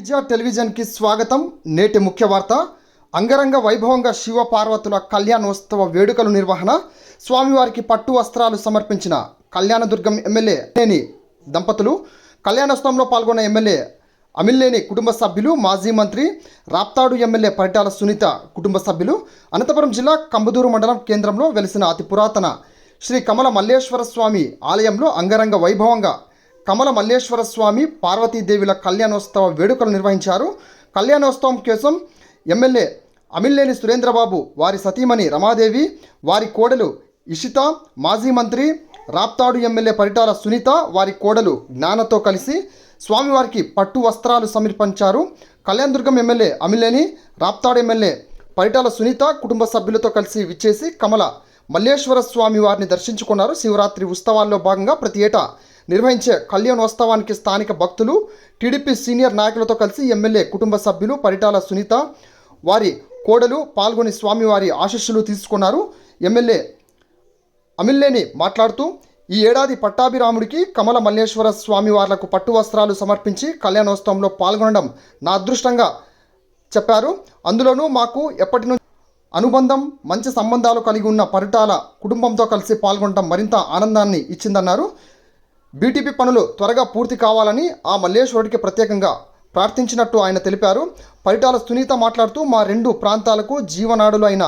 Mirza television కి స్వాగతం. నేటి ముఖ్య వార్త. అంగరంగ వైభవంగా శివ పార్వతుల కళ్యాణోత్సవ వేడుకలు నిర్వహణ. స్వామివారికి పట్టు వస్త్రాలు సమర్పించిన కళ్యాణదుర్గం ఎమ్మెల్యే అమిల్లేని దంపతులు. కళ్యాణోత్సవంలో పాల్గొన్న ఎమ్మెల్యే అమిల్లేని కుటుంబ సభ్యులు, మాజీ మంత్రి రాప్తాడు ఎమ్మెల్యే పరిటాల సునీత కుటుంబ సభ్యులు. అనంతపురం జిల్లా కంబదూరు మండలం కేంద్రంలో వెలిసిన అతి పురాతన శ్రీ కమల మల్లేశ్వర స్వామి ఆలయంలో అంగరంగ వైభవంగా కమల మల్లేశ్వర స్వామి పార్వతీదేవుల కళ్యాణోత్సవ వేడుకలు నిర్వహించారు. కళ్యాణోత్సవం కోసం ఎమ్మెల్యే అమిల్లేని సురేంద్రబాబు, వారి సతీమణి రమాదేవి, వారి కోడలు ఇషిత, మాజీ మంత్రి రాప్తాడు ఎమ్మెల్యే పరిటాల సునీత, వారి కోడలు జ్ఞానతో కలిసి స్వామివారికి పట్టు వస్త్రాలు సమర్పించారు. కళ్యాణదుర్గం ఎమ్మెల్యే అమిల్లేని, రాప్తాడు ఎమ్మెల్యే పరిటాల సునీత కుటుంబ సభ్యులతో కలిసి విచ్చేసి కమల మల్లేశ్వర స్వామి వారిని దర్శించుకున్నారు. శివరాత్రి ఉత్సవాల్లో భాగంగా ప్రతి ఏటా నిర్వహించే కళ్యాణోత్సవానికి స్థానిక భక్తులు, టీడీపీ సీనియర్ నాయకులతో కలిసి ఎమ్మెల్యే కుటుంబ సభ్యులు పరిటాల సునీత, వారి కోడలు పాల్గొని స్వామివారి ఆశీస్సులు తీసుకున్నారు. ఎమ్మెల్యే అమిల్లేని మాట్లాడుతూ, ఈ ఏడాది పట్టాభిరాముడికి కమల మల్లేశ్వర స్వామివార్లకు పట్టు వస్త్రాలు సమర్పించి కళ్యాణోత్సవంలో పాల్గొనడం నా అదృష్టంగా చెప్పారు. అందులోనూ మాకు ఎప్పటి నుంచి అనుబంధం, మంచి సంబంధాలు కలిగి ఉన్న పరిటాల కుటుంబంతో కలిసి పాల్గొనడం మరింత ఆనందాన్ని ఇచ్చిందన్నారు. బీటీపీ పనులు త్వరగా పూర్తి కావాలని ఆ మల్లేశ్వరుడికి ప్రత్యేకంగా ప్రార్థించినట్టు ఆయన తెలిపారు. పరిటాల సునీత మాట్లాడుతూ, మా రెండు ప్రాంతాలకు జీవనాడులు అయిన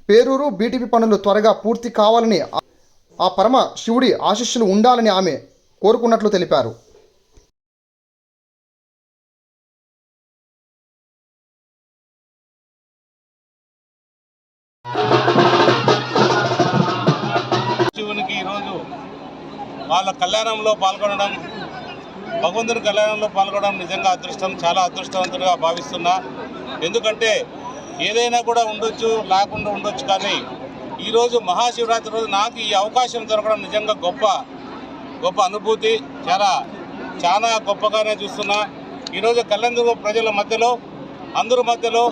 పేరూరు బీటీపీ పనులు త్వరగా పూర్తి కావాలని, ఆ పరమ శివుడి ఆశీస్సులు ఉండాలని ఆమె కోరుకున్నట్లు తెలిపారు. శివునికి ఈరోజు వాళ్ళ కళ్యాణంలో పాల్గొనడం, భగవంతుని కళ్యాణంలో పాల్గొనడం నిజంగా అదృష్టం, చాలా అదృష్టవంతుడిగా భావిస్తున్నా. ఎందుకంటే ఏదైనా కూడా ఉండొచ్చు, లేకుండా ఉండొచ్చు, కానీ ఈరోజు మహాశివరాత్రి రోజు నాకు ఈ అవకాశం దొరకడం నిజంగా గొప్ప అనుభూతి. చాలా గొప్పగానే చూస్తున్నా. ఈరోజు కళ్యాణదుర్గం ప్రజల మధ్యలో, అందరి మధ్యలో,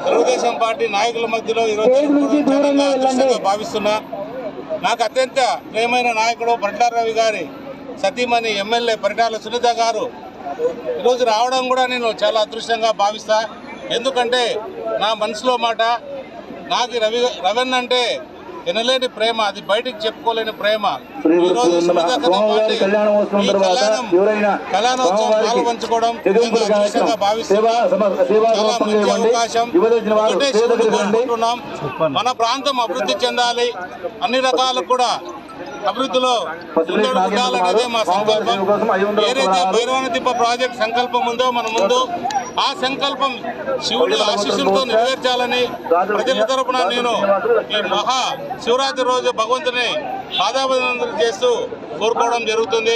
తెలుగుదేశం పార్టీ నాయకుల మధ్యలో ఈరోజు చాలా అదృష్టంగా భావిస్తున్నా. నాకు అత్యంత ప్రియమైన నాయకుడు పరిటాల రవి గారి సతీమణి ఎమ్మెల్యే పరిటాల సునీత గారు ఈరోజు రావడం కూడా నేను చాలా అదృష్టంగా భావిస్తా. ఎందుకంటే నా మనసులో మాట, నాకు రవణ అంటే ఎనలేని ప్రేమ, అది బయటికి చెప్పుకోలేని ప్రేమ. ఈరోజు కళ్యాణోత్సవం పాల్పంచుకోవడం అదృష్టంగా భావిస్తున్నా. చాలా మంచి అవకాశం. ఒకటే శివుడు కోరుకుంటున్నాం, మన ప్రాంతం అభివృద్ధి చెందాలి, అన్ని రకాలు కూడా అభివృద్ధిలో ఉండాలనేదే మా సంకల్పం. ఏదైతే భైరవనతిప్ప ప్రాజెక్ట్ సంకల్పం ఉందో మన ముందు, ఆ సంకల్పం శివుడి ఆశీస్సులతో నెరవేర్చాలని ప్రజల తరపున నేను ఈ మహా శివరాత్రి రోజు భగవంతుని పాదాభివందనం చేస్తూ కోరుకోవడం జరుగుతుంది.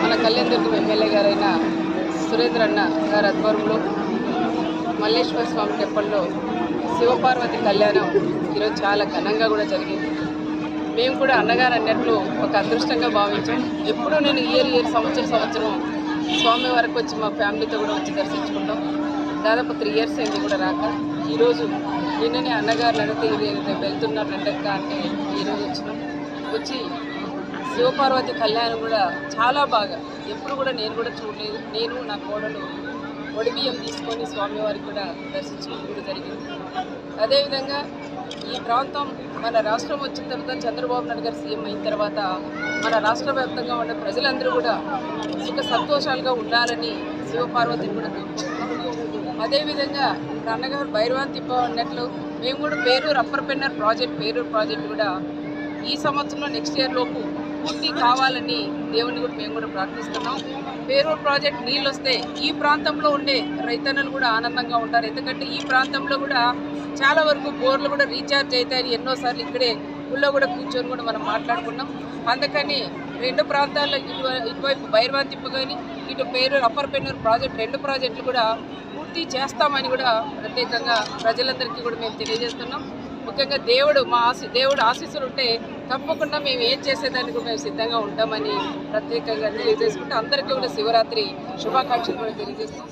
మన కళ్యాణదుర్గం ఎమ్మెల్యే గారైన సురేంద్ర అన్న గారి ఆధ్వర్యంలో మల్లేశ్వర స్వామి టెంపుల్లో శివపార్వతి కళ్యాణం ఈరోజు చాలా ఘనంగా కూడా జరిగింది. మేము కూడా అన్నగారు అన్నట్లు ఒక అదృష్టంగా భావించాం. ఎప్పుడూ నేను ఇయర్ సంవత్సరం స్వామి వరకు వచ్చి మా ఫ్యామిలీతో కూడా వచ్చి దర్శించుకుంటాం. దాదాపు 3 years అయింది కూడా రాక. ఈరోజు నిన్ననే అన్నగారు అడిగితే వెళ్తున్నారు రండక్క అంటే ఈరోజు వచ్చి శివపార్వతి కళ్యాణం కూడా చాలా బాగా, ఎప్పుడు కూడా నేను కూడా చూడలేదు. నేను నా కోడలు ఒడిబియ్యం తీసుకొని స్వామివారికి కూడా దర్శించడం కూడా జరిగింది. అదేవిధంగా ఈ ప్రాంతం మన రాష్ట్రం వచ్చిన తర్వాత, చంద్రబాబు నాయుడు గారు సీఎం అయిన తర్వాత మన రాష్ట్ర వ్యాప్తంగా ఉన్న ప్రజలందరూ కూడా సుఖ సంతోషాలుగా ఉండాలని శివపార్వతిని కూడా కోరుకుంటున్నాం. అదేవిధంగా అన్నగారు భైరవాన్ తిప్ప అన్నట్లు మేము కూడా పేరూరు అప్పర్ పెన్నర్ పేరూరు ప్రాజెక్ట్ కూడా ఈ సంవత్సరంలో నెక్స్ట్ ఇయర్ లోపు పూర్తి కావాలని దేవుని కూడా మేము కూడా ప్రార్థిస్తున్నాం. పేరూరు ప్రాజెక్ట్ నీళ్ళు వస్తే ఈ ప్రాంతంలో ఉండే రైతన్నలు కూడా ఆనందంగా ఉంటారు. ఎందుకంటే ఈ ప్రాంతంలో కూడా చాలా వరకు బోర్లు కూడా రీఛార్జ్ అవుతాయని ఎన్నోసార్లు ఇక్కడే ఊళ్ళో కూడా కూర్చొని కూడా మనం మాట్లాడుకున్నాం. అందుకని రెండు ప్రాంతాల్లో ఇటువైపు భైరవాన్ తిప్ప కానీ ఇటు పేరూరు అప్పర్ పెన్నూరు ప్రాజెక్ట్, 2 ప్రాజెక్టులు కూడా పూర్తి చేస్తామని కూడా ప్రత్యేకంగా ప్రజలందరికీ కూడా మేము తెలియజేస్తున్నాం. ముఖ్యంగా దేవుడు ఆశీస్సులు ఉంటే తప్పకుండా మేము ఏం చేసేదానికి మేము సిద్ధంగా ఉంటామని ప్రత్యేకంగా తెలియజేసుకుంటూ అందరికీ కూడా శివరాత్రి శుభాకాంక్షలు కూడా తెలియజేస్తాం.